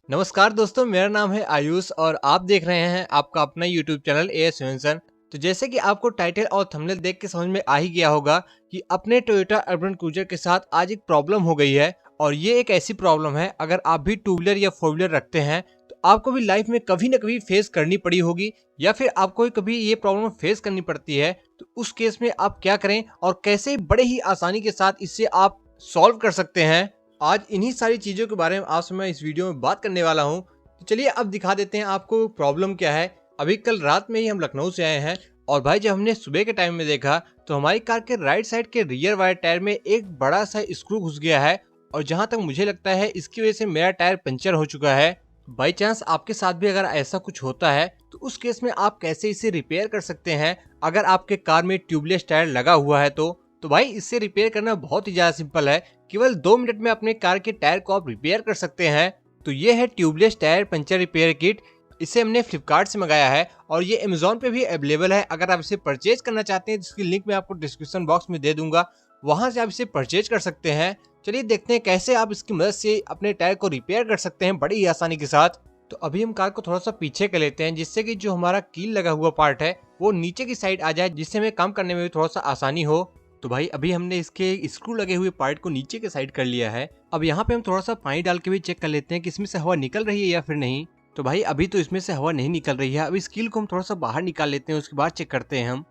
नमस्कार दोस्तों, मेरा नाम है आयुष और आप देख रहे हैं आपका अपना यूट्यूब चैनल एएस इन्वेंशन। तो जैसे कि आपको टाइटल और थंबनेल देख के समझ में आ ही गया होगा कि अपने टोयोटा अर्बन क्रूजर के साथ आज एक प्रॉब्लम हो गई है। और ये एक ऐसी प्रॉब्लम है, अगर आप भी टू व्हीलर या फोर व्हीलर रखते हैं तो आपको भी लाइफ में कभी ना कभी फेस करनी पड़ी होगी, या फिर आपको कभी ये प्रॉब्लम फेस करनी पड़ती है। तो उस केस में आप क्या करें और कैसे बड़े ही आसानी के साथ इससे आप सॉल्व कर सकते हैं, आज इन्हीं सारी चीज़ों के बारे में आपसे मैं इस वीडियो में बात करने वाला हूं। तो चलिए अब दिखा देते हैं आपको प्रॉब्लम क्या है। अभी कल रात में ही हम लखनऊ से आए हैं और भाई जब हमने सुबह के टाइम में देखा तो हमारी कार के राइट साइड के रियर वायर टायर में एक बड़ा सा स्क्रू घुस गया है। और जहां तक मुझे लगता है इसकी वजह से मेरा टायर पंचर हो चुका है। बाई चांस आपके साथ भी अगर ऐसा कुछ होता है तो उस केस में आप कैसे इसे रिपेयर कर सकते हैं। अगर आपके कार में ट्यूबलेस टायर लगा हुआ है तो भाई इससे रिपेयर करना बहुत ही ज्यादा सिंपल है। केवल 2 मिनट में अपने कार के टायर को आप रिपेयर कर सकते हैं। तो ये है tubeless tyre puncture repair kit. इसे हमने फ्लिपकार्ट से मंगाया है और ये अमेजोन पे भी अवेलेबल है। अगर आप इसे परचेज करना चाहते हैं जिसकी लिंक मैं आपको डिस्क्रिप्शन बॉक्स में दे दूंगा, वहां से आप इसे परचेज कर सकते हैं। चलिए देखते हैं कैसे आप इसकी मदद से अपने टायर को रिपेयर कर सकते हैं बड़ी ही आसानी के साथ। तो अभी हम कार को थोड़ा सा पीछे कर लेते हैं जिससे कि जो हमारा कील लगा हुआ पार्ट है वो नीचे की साइड आ जाए, जिससे हमें काम करने में भी थोड़ा सा आसानी हो। तो भाई अभी हमने इसके स्क्रू लगे हुए पार्ट को नीचे के साइड कर लिया है। अब यहाँ पे हम थोड़ा सा पानी डाल के भी चेक कर लेते हैं कि इसमें से हवा निकल रही है या फिर नहीं। तो भाई अभी तो इसमें से हवा नहीं निकल रही है। अब इस कील को हम थोड़ा सा बाहर निकाल लेते हैं, उसके बाद चेक करते हैं हम।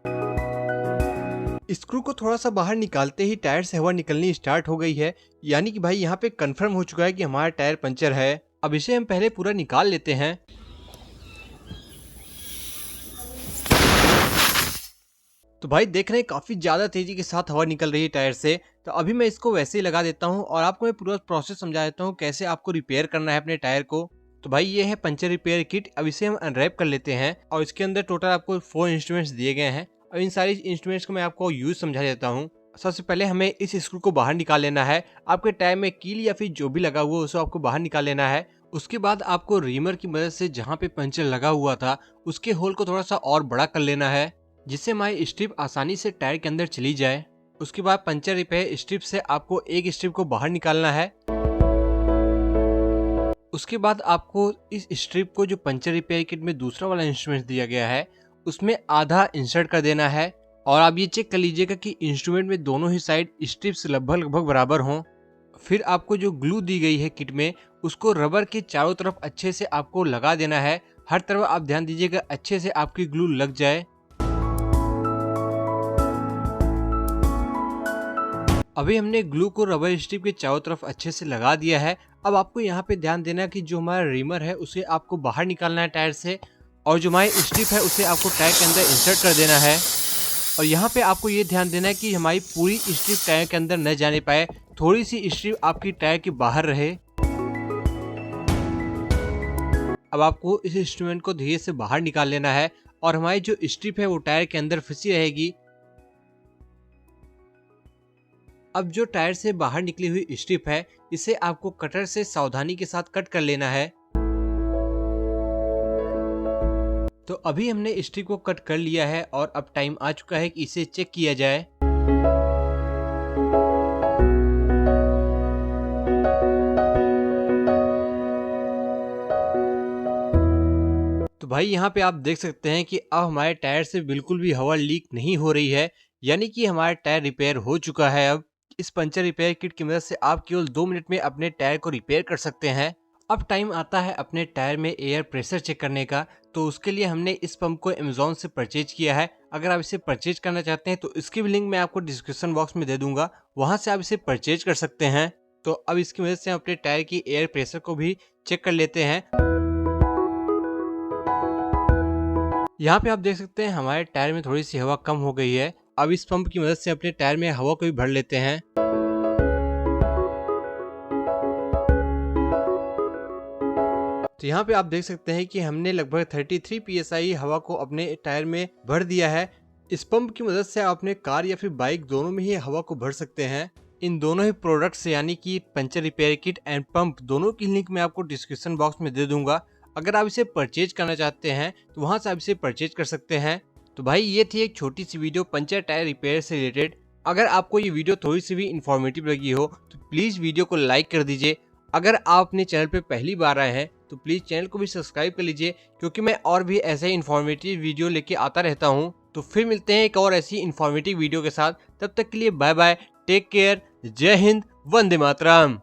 स्क्रू को थोड़ा सा बाहर निकालते ही टायर से हवा निकलनी स्टार्ट हो गई है, यानी कि भाई यहाँ पे कंफर्म हो चुका है कि हमारा टायर पंचर है। अब इसे हम पहले पूरा निकाल लेते हैं। तो भाई देख रहे हैं काफी ज्यादा तेजी के साथ हवा निकल रही है टायर से। तो अभी मैं इसको वैसे ही लगा देता हूँ और आपको मैं पूरा प्रोसेस समझा देता हूँ कैसे आपको रिपेयर करना है अपने टायर को। तो भाई ये है पंचर रिपेयर किट। अब इसे हम अनरैप कर लेते हैं और इसके अंदर टोटल आपको 4 इंस्ट्रूमेंट्स दिए गए हैं। अब इन सारी इंस्ट्रूमेंट्स को मैं आपको यूज समझा देता हूँ। सबसे पहले हमें इस स्क्रू को बाहर निकाल लेना है। आपके टायर में कील या फिर जो भी लगा हुआ है उसे आपको बाहर निकाल लेना है। उसके बाद आपको रीमर की मदद से जहाँ पे पंचर लगा हुआ था उसके होल को थोड़ा सा और बड़ा कर लेना है, जिससे हमारी स्ट्रिप आसानी से टायर के अंदर चली जाए। उसके बाद पंचर रिपेयर स्ट्रिप से आपको एक स्ट्रिप को बाहर निकालना है। उसके बाद आपको इस स्ट्रिप को जो पंचर रिपेयर किट में दूसरा वाला इंस्ट्रूमेंट दिया गया है उसमें आधा इंसर्ट कर देना है। और आप ये चेक कर लीजिएगा कि इंस्ट्रूमेंट में दोनों ही साइड स्ट्रिप्स लगभग लगभग बराबर हों। फिर आपको जो ग्लू दी गई है किट में उसको रबर के चारों तरफ अच्छे से आपको लगा देना है। हर तरफ आप ध्यान दीजिएगा अच्छे से आपकी ग्लू लग जाए। अभी हमने ग्लू को रबर स्ट्रिप के चारों तरफ अच्छे से लगा दिया है। अब आपको यहाँ पे ध्यान देना है कि जो हमारा रिमर है उसे आपको बाहर निकालना है टायर से, और जो हमारी स्ट्रिप है उसे आपको टायर के अंदर इंसर्ट कर देना है। और यहाँ पे आपको ये ध्यान देना है कि हमारी पूरी स्ट्रिप टायर के अंदर न जाने पाए, थोड़ी सी स्ट्रिप आपकी टायर के बाहर रहे। अब आपको इस इंस्ट्रूमेंट को धीरे से बाहर निकाल लेना है और हमारी जो स्ट्रिप है वो टायर के अंदर फंसी रहेगी। अब जो टायर से बाहर निकली हुई स्ट्रिप है इसे आपको कटर से सावधानी के साथ कट कर लेना है। तो अभी हमने स्ट्रिप को कट कर लिया है और अब टाइम आ चुका है कि इसे चेक किया जाए। तो भाई यहाँ पे आप देख सकते हैं कि अब हमारे टायर से बिल्कुल भी हवा लीक नहीं हो रही है, यानी कि हमारा टायर रिपेयर हो चुका है। अब इस पंचर रिपेयर किट की मदद से आप केवल 2 मिनट में अपने टायर को रिपेयर कर सकते हैं। अब टाइम आता है अपने टायर में एयर प्रेशर चेक करने का। तो उसके लिए हमने इस पंप को अमेजोन से परचेज किया है। अगर आप इसे परचेज करना चाहते हैं तो इसकी भी लिंक मैं आपको डिस्क्रिप्शन बॉक्स में दे दूंगा, वहां से आप इसे परचेज कर सकते हैं। तो अब इसकी मदद से हम अपने टायर की एयर प्रेशर को भी चेक कर लेते हैं। यहाँ पे आप देख सकते हैं हमारे टायर में थोड़ी सी हवा कम हो गई है। अब इस पंप की मदद से अपने टायर में हवा को भी भर लेते हैं। तो यहाँ पे आप देख सकते हैं कि हमने लगभग 33 psi हवा को अपने टायर में भर दिया है। इस पंप की मदद से आप अपने कार या फिर बाइक दोनों में ही हवा को भर सकते हैं। इन दोनों ही प्रोडक्ट्स यानी कि puncture repair kit and pump दोनों की लिंक मैं आपको डिस्क्रिप्शन बॉक्स में दे दूंगा। अगर आप इसे परचेज करना चाहते हैं तो वहां से आप इसे परचेज कर सकते हैं। तो भाई ये थी एक छोटी सी वीडियो पंचर टायर रिपेयर से रिलेटेड। अगर आपको ये वीडियो थोड़ी सी भी इंफॉर्मेटिव लगी हो तो प्लीज वीडियो को लाइक कर दीजिए अगर आप अपने चैनल पे पहली बार आए हैं तो प्लीज़ चैनल को भी सब्सक्राइब कर लीजिए, क्योंकि मैं और भी ऐसे ही इन्फॉर्मेटिव वीडियो लेके आता रहता हूँ। तो फिर मिलते हैं एक और ऐसी इन्फॉर्मेटिव वीडियो के साथ। तब तक के लिए बाय बाय, टेक केयर, जय हिंद, वंदे मातरम।